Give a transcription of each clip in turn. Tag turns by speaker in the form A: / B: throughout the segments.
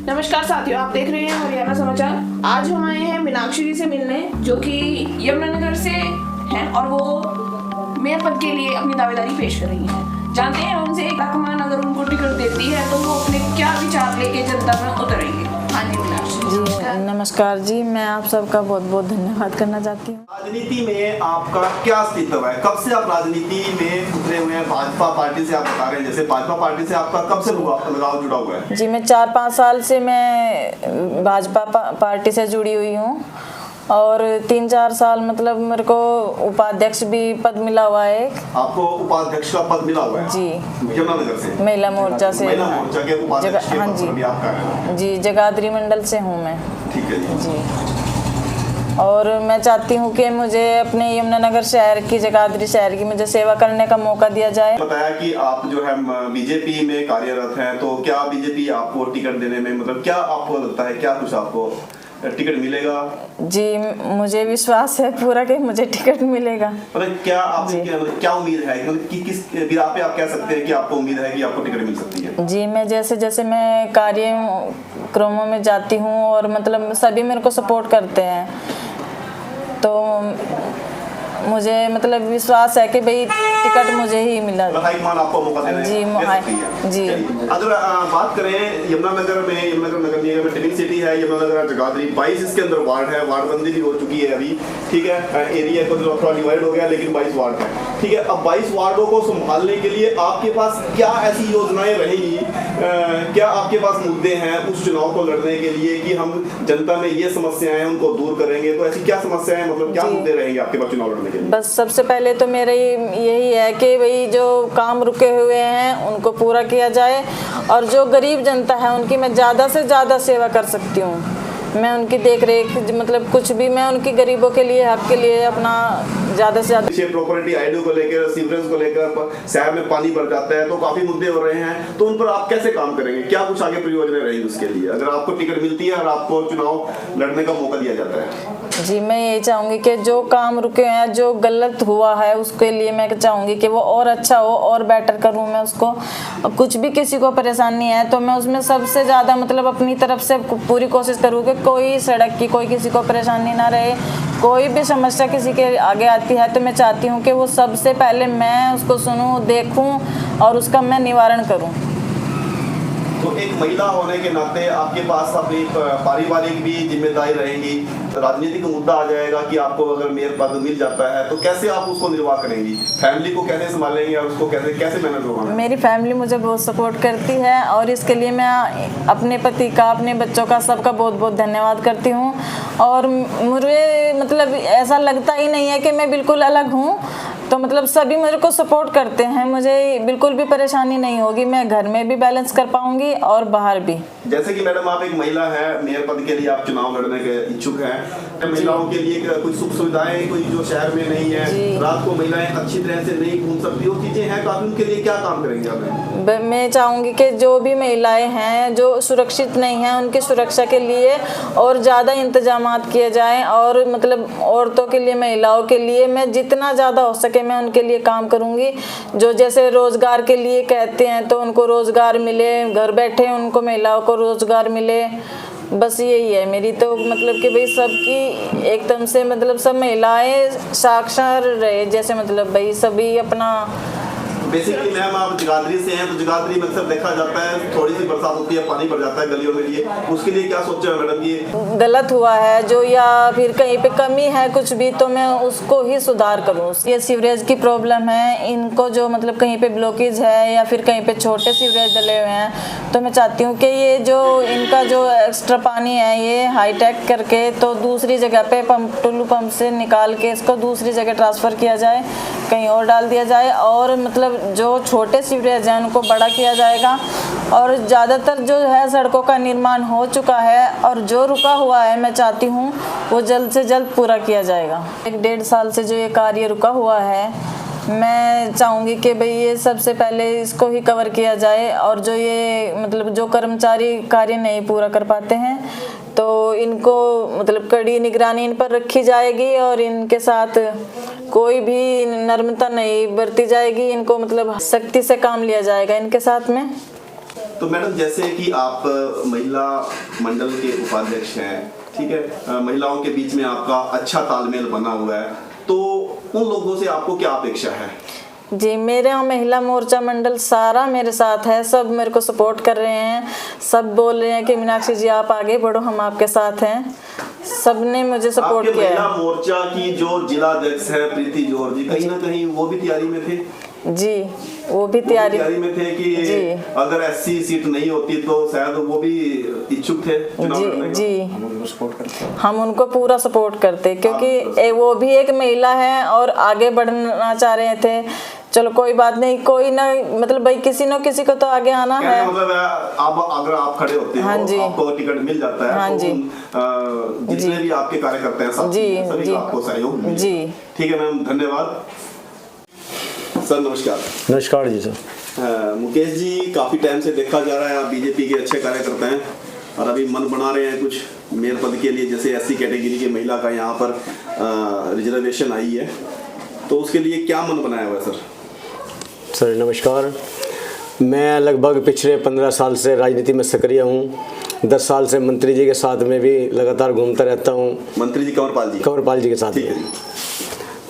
A: नमस्कार साथियों, आप देख रहे हैं हरियाणा समाचार। आज हम आए हैं मीनाक्षी जी से मिलने, जो कि यमुनानगर से हैं और वो मेयर पद के लिए अपनी दावेदारी पेश कर रही हैं। जानते हैं उनसे कमान अगर उनको टिकट देती है तो वो अपने क्या विचार लेके जनता में उतरेंगे। हाँ जी मीनाक्षी
B: जी नमस्कार जी, मैं आप सबका बहुत बहुत धन्यवाद करना चाहती हूँ।
C: राजनीति में आपका क्या अस्तित्व है? कब से आप राजनीति में उतरे हुए हैं? भाजपा पार्टी से आप बता रहे हैं, जैसे भाजपा पार्टी से आपका कब से लगाव जुड़ा हुआ है?
B: जी मैं 4-5 साल से मैं भाजपा पार्टी से जुड़ी हुई हूँ और 3-4 साल मतलब मेरे को उपाध्यक्ष भी पद मिला हुआ है।
C: आपको उपाध्यक्ष का पद मिला हुआ है?
B: जी
C: यमुनानगर से
B: महिला मोर्चा से।
C: महिला मोर्चा के उपाध्यक्ष के
B: हाँ
C: पद पर भी आपका है?
B: जी जगाधरी मंडल से हूँ मैं।
C: ठीक है
B: जी और मैं चाहती हूँ कि मुझे अपने यमुनानगर शहर की, जगाधरी शहर की मुझे सेवा करने का मौका दिया जाए।
C: बताया कि आप जो है बीजेपी में कार्यरत हैं, तो क्या बीजेपी आपको टिकट देने में मतलब क्या आपको लगता है, क्या कुछ आपको टिकट मिलेगा?
B: जी मुझे विश्वास है पूरा कि मुझे टिकट मिलेगा।
C: मतलब क्या आप क्या उम्मीद है, मतलब कि किस बिना पे आप कह सकते हैं कि आपको उम्मीद है कि आपको टिकट मिल सकती है?
B: जी मैं जैसे जैसे मैं कार्यक्रमों में जाती हूँ और मतलब सभी मेरे को सपोर्ट करते हैं, तो मुझे मतलब विश्वास है कि भाई टिकट मुझे ही मिला।
C: हाईकमान आपको मौका दे रहे हैं? जी। अगर बात करें यमुनानगर में, यमुनानगर नगर निगम में ड्रीम सिटी है यमुनानगर जगाधरी, 22 इसके अंदर वार्ड है, वार्डबंदी भी हो चुकी है अभी, ठीक है, एरिया को थोड़ा डिवाइड हो गया, लेकिन 22 वार्ड है, ठीक है। अब 22 वार्डों को संभालने के लिए आपके पास क्या ऐसी योजनाएं रहेंगी, क्या आपके पास मुद्दे हैं उस चुनाव को लड़ने के लिए कि हम जनता में ये समस्याएं हैं उनको दूर करेंगे? तो ऐसी क्या समस्याएं, मतलब क्या मुद्दे रहेंगे आपके पास चुनाव लड़ने के लिए?
B: बस सबसे पहले तो मेरा यही है कि भाई जो काम रुके हुए हैं उनको पूरा किया जाए और जो गरीब जनता है उनकी मैं ज़्यादा से ज़्यादा सेवा कर सकती हूँ। मैं उनकी देख रेख मतलब कुछ भी मैं उनकी गरीबों के लिए, हक के लिए अपना ज़्यादा से ज़्यादा।
C: प्रॉपर्टी आईडी को लेकर, सीवरेज को लेकर शहर में पानी भर जाता है, तो काफी मुद्दे हो रहे हैं, तो उन पर आप कैसे काम करेंगे? क्या कुछ आगे परियोजनाएं रहेंगी उसके लिए, अगर आपको टिकट मिलती है और आपको चुनाव लड़ने का मौका दिया जाता है?
B: जी मैं यही चाहूँगी कि जो काम रुके हैं, जो गलत हुआ है उसके लिए मैं चाहूँगी कि वो और अच्छा हो और बेटर करूँ मैं उसको। कुछ भी किसी को परेशानी है तो मैं उसमें सबसे ज़्यादा मतलब अपनी तरफ से पूरी कोशिश करूँ कि कोई सड़क की कोई किसी को परेशानी ना रहे। कोई भी समस्या किसी के आगे आती है तो मैं चाहती हूँ कि वो सबसे पहले मैं उसको सुनूँ, देखूँ और उसका मैं निवारण करूँ।
C: तो एक महिला होने के नाते आपके पास अपनी पारिवारिक भी जिम्मेदारी रहेगी। राजनीतिक मुद्दा आ जाएगा कि आपको अगर मेयर पद मिल जाता है तो कैसे आप उसको निर्वाह करेंगी? फैमिली को कैसे संभालेंगे और उसको कैसे मैनेज होगा? मेरी
B: फैमिली मुझे बहुत सपोर्ट करती है और इसके लिए मैं अपने पति का, अपने बच्चों का, सबका बहुत बहुत धन्यवाद करती हूँ। और मुझे मतलब ऐसा लगता ही नहीं है कि मैं बिल्कुल अलग हूँ, तो मतलब सभी मेरे को सपोर्ट करते हैं, मुझे बिल्कुल भी परेशानी नहीं होगी। मैं घर में भी बैलेंस कर पाऊंगी और बाहर भी।
C: जैसे कि मैडम आप एक महिला है, मेयर पद के लिए आप चुनाव लड़ने के इच्छुक हैं, महिलाओं के लिए कुछ सुख सुविधाएं कोई जो शहर में नहीं है, रात को महिलाएं अच्छी तरह से नहीं घूम सकती, वो चीजें हैं, तो आप उनके लिए क्या काम करेंगे आप?
B: मैं चाहूँगी कि जो भी महिलाएं हैं जो सुरक्षित नहीं हैं उनकी सुरक्षा के लिए और ज़्यादा इंतजामात किए जाएँ और मतलब औरतों के लिए, महिलाओं के लिए मैं जितना ज़्यादा हो सके मैं उनके लिए काम करूँगी। जो जैसे रोज़गार के लिए कहते हैं तो उनको रोज़गार मिले, घर बैठे उनको महिलाओं को रोज़गार मिले, बस यही है मेरी तो मतलब कि भाई सबकी एकदम से मतलब सब महिलाएं साक्षर रहे, जैसे मतलब भाई सभी अपना।
C: बेसिकली मैम आप जगाधरी से हैं, तो जगाधरी में अक्सर देखा जाता है थोड़ी सी बरसात होती है पानी भर जाता है गलियों में, लिए उसके लिए क्या सोचा है मैडम? ये
B: गलत हुआ है जो या फिर कहीं पे कमी है कुछ भी तो मैं उसको ही सुधार करूँ। ये सीवरेज की प्रॉब्लम है, इनको जो मतलब कहीं पे ब्लॉकेज है या फिर कहीं पे छोटे सीवरेज डले हुए हैं, तो मैं चाहती हूँ कि ये जो इनका जो एक्स्ट्रा पानी है ये हाईटेक करके तो दूसरी जगह पे टुल्लू पंप से निकाल के इसको दूसरी जगह ट्रांसफ़र किया जाए, कहीं और डाल दिया जाए और मतलब जो छोटे सीवरेज हैं उनको बड़ा किया जाएगा। और ज़्यादातर जो है सड़कों का निर्माण हो चुका है और जो रुका हुआ है मैं चाहती हूँ वो जल्द से जल्द पूरा किया जाएगा। 1-1.5 साल से जो ये कार्य रुका हुआ है मैं चाहूँगी कि भाई ये सबसे पहले इसको ही कवर किया जाए और जो ये मतलब जो कर्मचारी कार्य नहीं पूरा कर पाते हैं तो इनको मतलब कड़ी निगरानी इन पर रखी जाएगी और इनके साथ कोई भी नर्मता नहीं बरती जाएगी, इनको मतलब सख्ती से काम लिया जाएगा इनके साथ में।
C: तो मैडम जैसे कि आप महिला मंडल के उपाध्यक्ष हैं, ठीक है, महिलाओं के बीच में आपका अच्छा तालमेल बना हुआ है, तो उन लोगों से आपको क्या अपेक्षा है?
B: जी, मेरे यहाँ महिला मोर्चा मंडल सारा मेरे साथ है, सब मेरे को सपोर्ट कर रहे हैं, सब बोल रहे हैं कि मीनाक्षी जी आप आगे बढ़ो, हम आपके साथ हैं, सबने मुझे सपोर्ट किया है।
C: महिला मोर्चा की जो जिला अध्यक्ष है प्रीति जौहर जी, कहीं ना कहीं वो भी तैयारी में थे?
B: जी, वो भी तैयारी
C: में थे कि अगर एससी सीट नहीं होती तो शायद वो भी इच्छुक थे चुनाव लड़ने का।
B: जी, हम उनको पूरा सपोर्ट करते, क्योंकि वो भी एक महिला है और आगे बढ़ना चाह रहे थे। चलो कोई बात नहीं, कोई ना, मतलब भाई किसी न किसी को तो आगे आना है।
C: मतलब अगर आप खड़े होते हो, आपको टिकट मिल जाता है,
B: हाँ
C: तो जितने भी आपके कार्यकर्ता हैं सभी आपको सहयोग मिलेगा।
B: जी,
C: ठीक है मैम, धन्यवाद। सर नमस्कार।
D: नमस्कार जी सर।
C: मुकेश जी, काफी टाइम से देखा जा रहा है आप बीजेपी के अच्छे कार्यकर्ता हैं और अभी मन बना रहे हैं कुछ मेयर पद के लिए, जैसे एससी कैटेगरी की महिला का यहाँ पर रिजर्वेशन आई है, तो उसके लिए क्या मन बनाया हुआ है सर?
D: सर नमस्कार। मैं लगभग पिछले 15 साल से राजनीति में सक्रिय हूँ। 10 साल से मंत्री जी के साथ में भी लगातार घूमता रहता हूँ।
C: मंत्री जी कंवरपाल जी
D: के साथ में।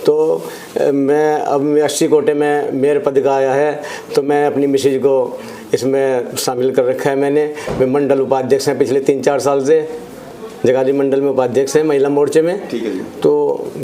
D: तो मैं अब 80 कोटे में मेयर पद का आया है, तो मैं अपनी मिसेज को इसमें शामिल कर रखा है मैंने। मैं मंडल उपाध्यक्ष हैं पिछले 3-4 साल से, जगाधरी मंडल में उपाध्यक्ष हैं महिला मोर्चे में।
C: ठीक है जी।
D: तो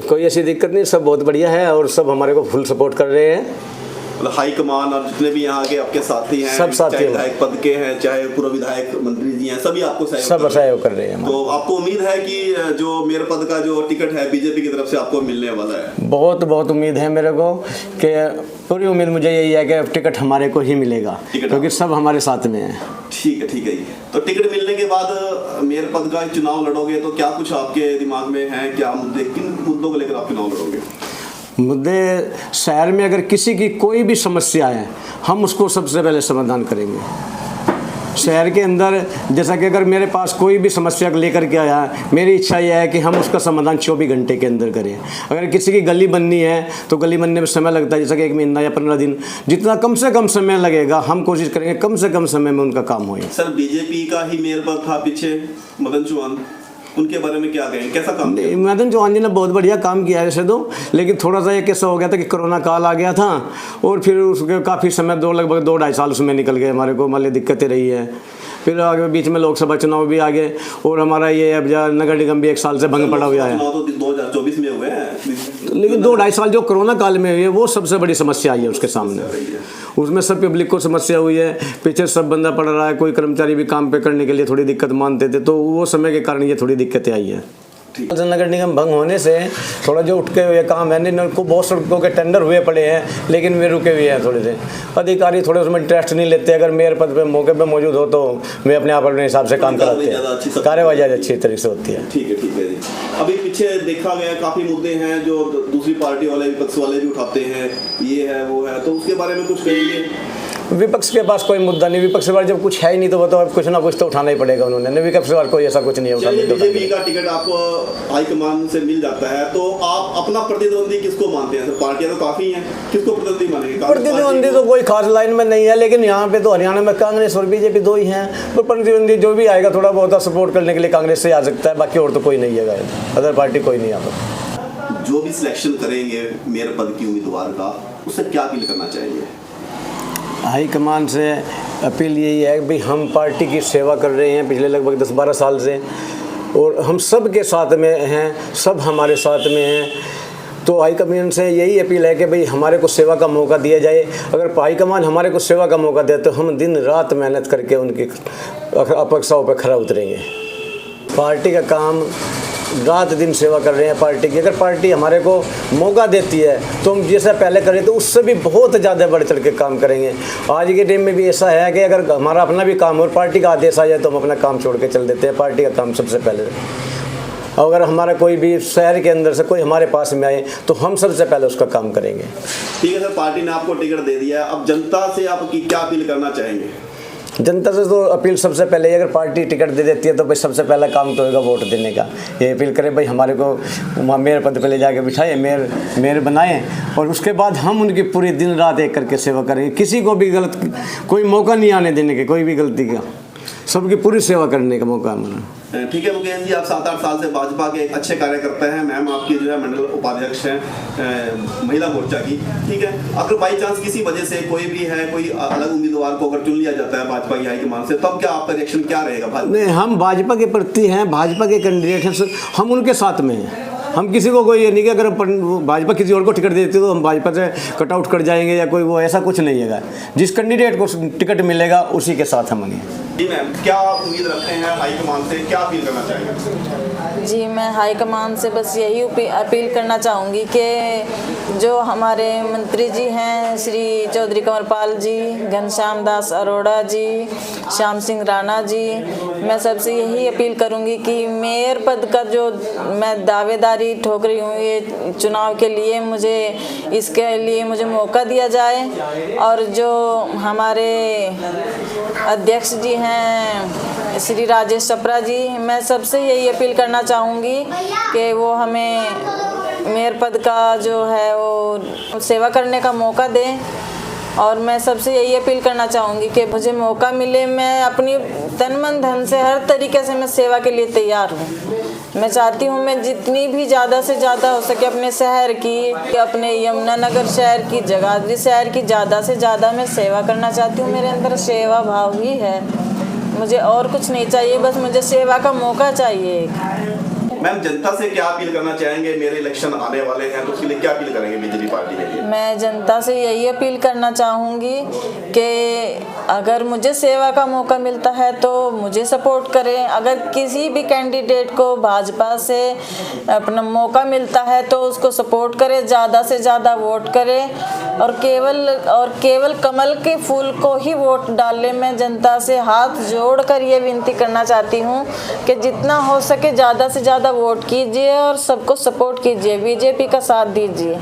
D: कोई ऐसी दिक्कत नहीं, सब बहुत बढ़िया है और सब हमारे को फुल सपोर्ट कर रहे हैं।
C: मतलब हाई कमान और जितने भी यहाँ के आपके साथी हैं,
D: सब साथी
C: चाहे विधायक पद के हैं, चाहे पूर्व विधायक मंत्री जी हैं, सभी आपको
D: सहयोग कर रहे हैं।
C: तो आपको उम्मीद है कि जो मेयर पद का जो टिकट है बीजेपी की तरफ से आपको मिलने वाला है?
D: बहुत उम्मीद है मेरे को, कि पूरी उम्मीद मुझे यही है कि टिकट हमारे को ही मिलेगा, क्योंकि सब हमारे साथ में है।
C: ठीक है जी। तो टिकट मिलने के बाद मेयर पद का चुनाव लड़ोगे, तो क्या कुछ आपके दिमाग में है, क्या मुद्दे, किन मुद्दों को लेकर आप चुनाव लड़ोगे?
D: मुद्दे, शहर में अगर किसी की कोई भी समस्या है, हम उसको सबसे पहले समाधान करेंगे। शहर के अंदर जैसा कि अगर मेरे पास कोई भी समस्या लेकर के आया, मेरी इच्छा यह है कि हम उसका समाधान 24 घंटे के अंदर करें। अगर किसी की गली बननी है तो गली बनने में समय लगता है, जैसा कि 1 महीना या 15 दिन, जितना कम से कम समय लगेगा हम कोशिश करेंगे कम से कम समय में उनका काम होए।
C: सर बीजेपी का ही मेयर पद था पीछे, मदन चौहान, उनके बारे में क्या कहें, कैसा काम किया?
D: मदन चौहान जी ने बहुत बढ़िया काम किया है वैसे तो, लेकिन थोड़ा सा ये कैसा हो गया था कि कोरोना काल आ गया था और फिर उसके काफ़ी समय लगभग 2-2.5 साल उसमें निकल गए हमारे को, मतलब दिक्कतें रही है। फिर आगे बीच में लोकसभा चुनाव भी आ गए और हमारा ये अब नगर निगम भी 1 साल से भंग पड़ा हुआ है।
C: तो 2024 में हुए हैं,
D: लेकिन 2-2.5 साल जो कोरोना काल में हुई है वो सबसे बड़ी समस्या आई है उसके सामने। उसमें सब पब्लिक को समस्या हुई है, पीछे सब बंदा पड़ रहा है, कोई कर्मचारी भी काम पे करने के लिए थोड़ी दिक्कत मानते थे, तो वो समय के कारण ये थोड़ी दिक्कतें आई है। नगर निगम भंग होने से थोड़ा जो उठके हुए काम है, इनको बहुत सड़कों के टेंडर हुए पड़े हैं, लेकिन वे रुके हुए हैं। थोड़े से अधिकारी थोड़े उसमें इंटरेस्ट नहीं लेते। अगर मेयर पद पे मौके पे मौजूद हो तो वे अपने आप अपने हिसाब से काम कराते हैं, कार्यवाही अच्छी तरीके से होती है।
C: ठीक है जी। अभी पीछे देखा गया काफ़ी मुद्दे हैं जो दूसरी पार्टी वाले, विपक्ष वाले भी उठाते हैं, ये है वो है, तो उसके बारे में कुछ कहेंगे?
D: विपक्ष के पास कोई मुद्दा नहीं, विपक्ष के पास जब कुछ है ही नहीं तो वो तो कुछ ना कुछ तो उठाना ही पड़ेगा उन्होंने। विपक्ष के पास कोई ऐसा कुछ नहीं है।
C: बीजेपी का टिकट आपको हाईकमान से मिल जाता है, तो आप अपना प्रतिद्वंदी किसको मानते हैं? पार्टियां तो काफी हैं, किसको प्रतिद्वंदी मानेंगे?
D: प्रतिद्वंदी तो कोई खास लाइन में नहीं है, लेकिन यहाँ पे तो हरियाणा में कांग्रेस और बीजेपी 2 ही हैं। तो प्रतिद्वंदी जो भी आएगा थोड़ा बहुत सपोर्ट करने के लिए कांग्रेस से आ सकता है, बाकी और तो कोई नहीं है, अदर पार्टी कोई नहीं आता।
C: जो भी सिलेक्शन करेंगे मेयर पद की उम्मीदवार का, उससे क्या अपील करना चाहिए?
D: हाईकमान से अपील यही है कि भाई हम पार्टी की सेवा कर रहे हैं पिछले लगभग 10-12 साल से और हम सब के साथ में हैं, सब हमारे साथ में हैं। तो हाईकमान से यही अपील है कि भाई हमारे को सेवा का मौका दिया जाए। अगर हाईकमान हमारे को सेवा का मौका दे तो हम दिन रात मेहनत करके उनकी अपेक्षाओं पर खरा उतरेंगे। पार्टी का काम रात दिन सेवा कर रहे हैं पार्टी की। अगर पार्टी हमारे को मौका देती है तो हम जैसा पहले करें तो उससे भी बहुत ज़्यादा बढ़ चढ़ के काम करेंगे। आज के टाइम में भी ऐसा है कि अगर हमारा अपना भी काम और पार्टी का आदेश आ जाए तो हम अपना काम छोड़ के चल देते हैं। पार्टी का काम सबसे पहले। अगर हमारा कोई भी शहर के अंदर से कोई हमारे पास में आए तो हम सबसे पहले उसका काम करेंगे।
C: ठीक है सर, पार्टी ने आपको टिकट दे दिया है, अब जनता से आप क्या अपील करना चाहेंगे?
D: जनता से तो अपील सबसे पहले, अगर पार्टी टिकट दे देती है तो भाई सबसे पहला काम तो होगा वोट देने का। ये अपील करें भाई हमारे को मेयर पद पे ले जाके बिठाए, मेयर बनाएं, और उसके बाद हम उनकी पूरी दिन रात एक करके सेवा करेंगे। किसी को भी गलत कोई मौका नहीं आने देने के, कोई भी गलती का, सबकी पूरी सेवा करने का मौका हमारा।
C: ठीक है मुकेश जी, आप 7-8 साल से भाजपा के एक अच्छे कार्यकर्ता हैं। मैम आपकी जो है मंडल उपाध्यक्ष हैं महिला मोर्चा की, ठीक है। अगर बाई चांस किसी वजह से कोई भी है, कोई अलग उम्मीदवार को अगर चुन लिया जाता है भाजपा की हाईकमान से, तब क्या आपका रिएक्शन क्या रहेगा?
D: नहीं, हम भाजपा के प्रति हैं, भाजपा के कैंडिडेट हैं, हम उनके साथ में हैं। हम किसी को कोई ये नहीं कि अगर भाजपा किसी और को टिकट देती है तो हम भाजपा से कट आउट कर जाएंगे या कोई वो, ऐसा कुछ नहीं है। जिस कैंडिडेट को टिकट मिलेगा उसी के साथ हम होंगे।
C: जी मैम, क्या उम्मीद रखते हैं हाईकमान से, क्या अपील करना चाहेंगे?
B: जी, मैं हाईकमान से बस यही अपील करना चाहूँगी कि जो हमारे मंत्री जी हैं श्री चौधरी कंवरपाल जी, घनश्याम दास अरोड़ा जी, श्याम सिंह राणा जी, मैं सबसे यही अपील करूँगी कि मेयर पद का जो मैं दावेदारी ठोक रही हूँ ये चुनाव के लिए, मुझे इसके लिए मुझे मौका दिया जाए। और जो हमारे अध्यक्ष जी हैं श्री राजेश चपरा जी, मैं सबसे यही अपील करना चाहूँगी कि वो हमें मेयर पद का जो है वो सेवा करने का मौका दें। और मैं सबसे यही अपील करना चाहूँगी कि मुझे मौका मिले, मैं अपनी तन मन धन से हर तरीके से मैं सेवा के लिए तैयार हूँ। मैं चाहती हूँ मैं जितनी भी ज़्यादा से ज़्यादा हो सके अपने शहर की, अपने यमुनानगर शहर की, जगाधरी शहर की ज़्यादा से ज़्यादा मैं सेवा करना चाहती हूँ। मेरे अंदर सेवा भाव ही है, मुझे और कुछ नहीं चाहिए, बस मुझे सेवा का मौका चाहिए।
C: मैम, जनता से क्या अपील करना चाहेंगे? मेरे इलेक्शन आने वाले हैं तो उसके लिए क्या अपील करेंगे बीजेपी पार्टी के लिए?
B: मैं जनता से यही अपील करना चाहूँगी कि अगर मुझे सेवा का मौका मिलता है तो मुझे सपोर्ट करें। अगर किसी भी कैंडिडेट को भाजपा से अपना मौका मिलता है तो उसको सपोर्ट करें, ज़्यादा से ज़्यादा वोट करें और केवल कमल के फूल को ही वोट डालें। मैं जनता से हाथ जोड़कर ये विनती करना चाहती हूँ कि जितना हो सके ज़्यादा से ज़्यादा वोट कीजिए और सबको सपोर्ट कीजिए, बीजेपी का साथ दीजिए।